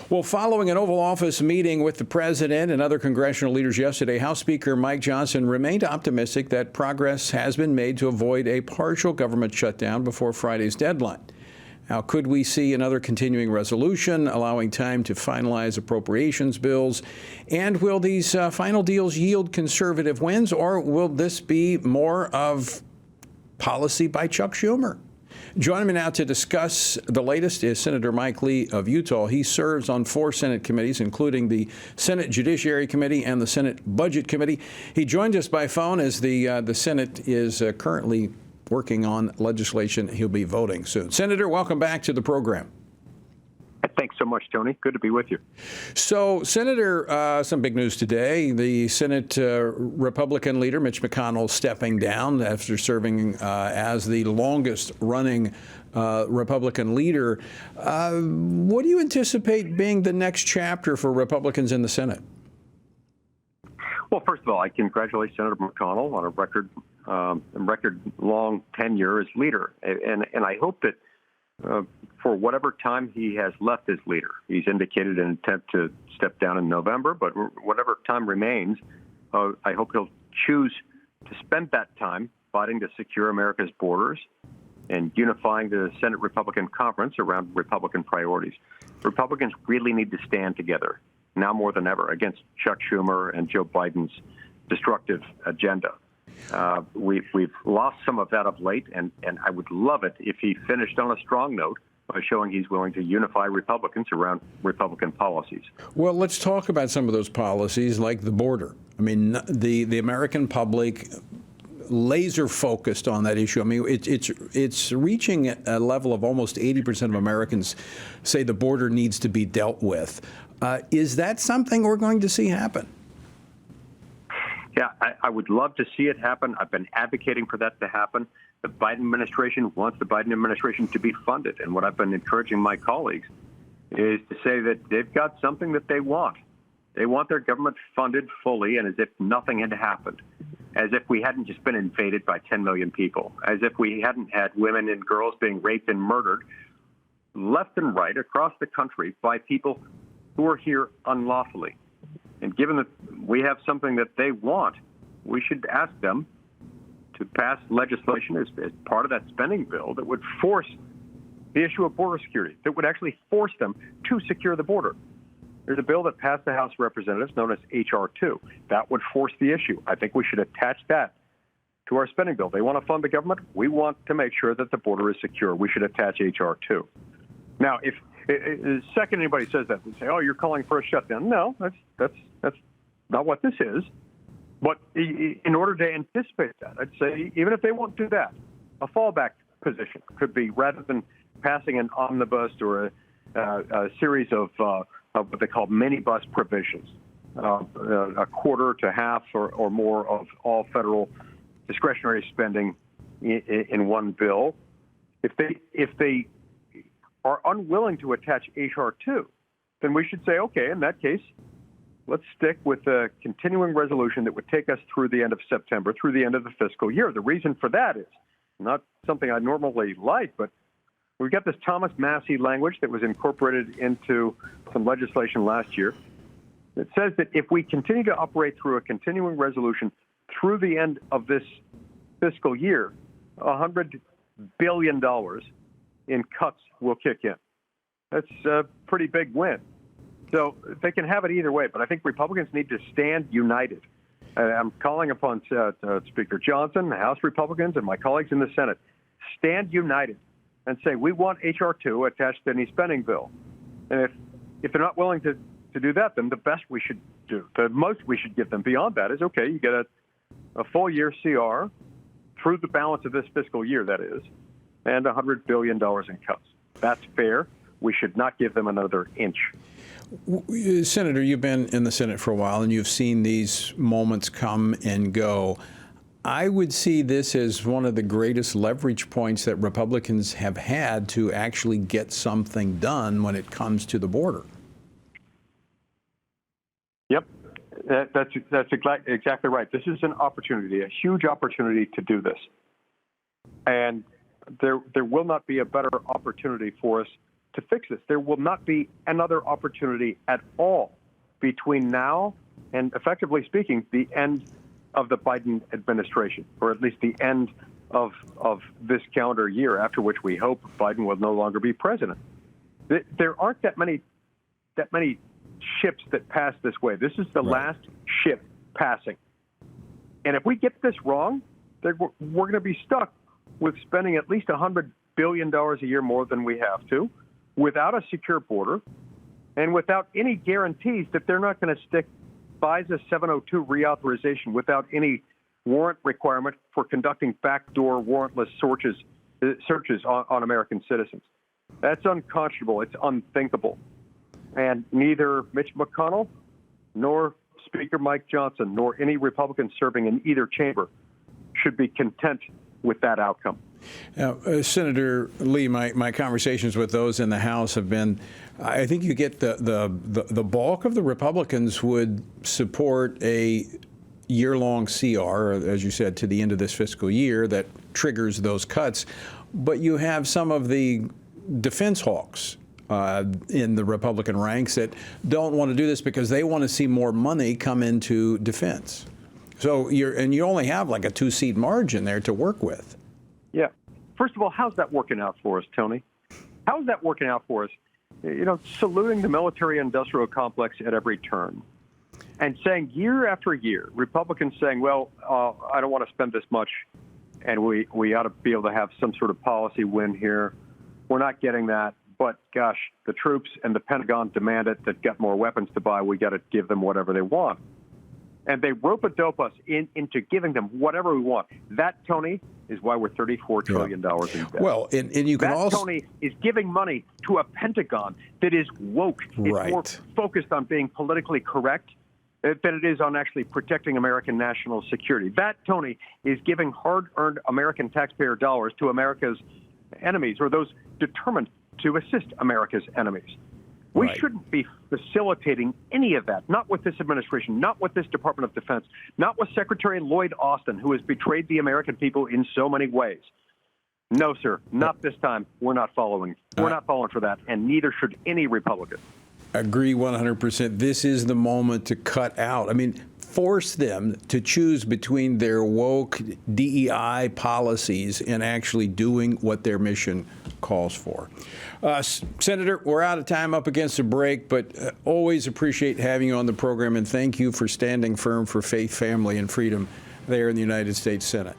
Well, following an Oval Office meeting with the president and other congressional leaders yesterday, House Speaker Mike Johnson remained optimistic that progress has been made to avoid a partial government shutdown before Friday's deadline. Now, could we see another continuing resolution allowing time to finalize appropriations bills? And will these final deals yield conservative wins, or will this be more of policy by Chuck Schumer? Joining me now to discuss the latest is Senator Mike Lee of Utah. He serves on 4 Senate committees, including the Senate Judiciary Committee and the Senate Budget Committee. He joined us by phone as the Senate is currently working on legislation he'll be voting soon. Senator, welcome back to the program. Thanks so much, Tony. Good to be with you. So, Senator, some big news today. The Senate Republican leader, Mitch McConnell, stepping down after serving as the longest-running Republican leader. What do you anticipate being the next chapter for Republicans in the Senate? Well, first of all, I congratulate Senator McConnell on a record-long tenure as leader, and I hope that for whatever time he has left as leader, he's indicated an intent to step down in November, but whatever time remains, I hope he'll choose to spend that time fighting to secure America's borders and unifying the Senate Republican Conference around Republican priorities. Republicans really need to stand together now more than ever against Chuck Schumer and Joe Biden's destructive agenda. We've lost some of that of late, and I would love it if he finished on a strong note by showing he's willing to unify Republicans around Republican policies. Well, let's talk about some of those policies, like the border. I mean, the American public laser focused on that issue. I mean, it's reaching a level of almost 80% of Americans say the border needs to be dealt with. Is that something we're going to see happen? Yeah, I would love to see it happen. I've been advocating for that to happen. The Biden administration wants the Biden administration to be funded. And what I've been encouraging my colleagues is to say that they've got something that they want. They want their government funded fully and as if nothing had happened, as if we hadn't just been invaded by 10 million people, as if we hadn't had women and girls being raped and murdered left and right across the country by people who are here unlawfully. And given that we have something that they want, we should ask them to pass legislation as part of that spending bill that would force the issue of border security, that would actually force them to secure the border. There's a bill that passed the House of Representatives known as H.R. 2. That would force the issue. I think we should attach that to our spending bill. They want to fund the government. We want to make sure that the border is secure. We should attach H.R. 2. Now, if the second anybody says that, they say, "Oh, you're calling for a shutdown." No, that's not what this is. But in order to anticipate that, I'd say even if they won't do that, a fallback position could be, rather than passing an omnibus or a series of what they call minibus provisions, a quarter to half or more of all federal discretionary spending in one bill. If they are unwilling to attach H.R. 2, then we should say, okay, in that case, let's stick with a continuing resolution that would take us through the end of September, through the end of the fiscal year. The reason for that is not something I normally like, but we've got this Thomas Massey language that was incorporated into some legislation last year that says that if we continue to operate through a continuing resolution through the end of this fiscal year, $100 billion in cuts will kick in. That's a pretty big win. So they can have it either way, but I think Republicans need to stand united. I'm calling upon Speaker Johnson, the House Republicans, and my colleagues in the Senate, stand united and say we want H.R. 2 attached to any spending bill. And if they're not willing to do that, then the best we should do, the most we should give them beyond that is, okay, you get a full year CR through the balance of this fiscal year, that is, and $100 billion in cuts. That's fair. We should not give them another inch. Senator, you've been in the Senate for a while, and you've seen these moments come and go. I would see this as one of the greatest leverage points that Republicans have had to actually get something done when it comes to the border. Yep, that's exactly right. This is an opportunity, a huge opportunity to do this. And there will not be a better opportunity for us to fix this. There will not be another opportunity at all between now and, effectively speaking, the end of the Biden administration, or at least the end of this calendar year, after which we hope Biden will no longer be president. There aren't that many ships that pass this way. This is the last ship passing. And if we get this wrong, we're going to be stuck with spending at least $100 billion a year more than we have to, without a secure border, and without any guarantees that they're not going to stick FISA 702 reauthorization without any warrant requirement for conducting backdoor warrantless searches on American citizens. That's unconscionable. It's unthinkable. And neither Mitch McConnell nor Speaker Mike Johnson nor any Republican serving in either chamber should be content with that outcome. Now, Senator Lee, my conversations with those in the House have been, I think you get the bulk of the Republicans would support a year-long CR, as you said, to the end of this fiscal year that triggers those cuts. But you have some of the defense hawks in the Republican ranks that don't want to do this because they want to see more money come into defense. So you only have like a 2-seat margin there to work with. Yeah. First of all, how's that working out for us, Tony? How's that working out for us? You know, saluting the military-industrial complex at every turn and saying year after year, Republicans saying, well, I don't want to spend this much and we ought to be able to have some sort of policy win here. We're not getting that. But, gosh, the troops and the Pentagon demand it. They've got more weapons to buy. We got to give them whatever they want. And they rope-a-dope us into giving them whatever we want. That, Tony, is why we're $34 trillion in debt. Well, and you can also... Tony, is giving money to a Pentagon that is woke. It's more focused on being politically correct than it is on actually protecting American national security. That, Tony, is giving hard-earned American taxpayer dollars to America's enemies, or those determined to assist America's enemies. We shouldn't be facilitating any of that, not with this administration, not with this Department of Defense, not with Secretary Lloyd Austin, who has betrayed the American people in so many ways. No, sir, not this time. We're not following. We're not falling for that, and neither should any Republican. Agree 100%. This is the moment to cut out. I mean, force them to choose between their woke DEI policies and actually doing what their mission calls for. Senator, we're out of time, up against a break, but always appreciate having you on the program, and thank you for standing firm for faith, family, and freedom there in the United States Senate.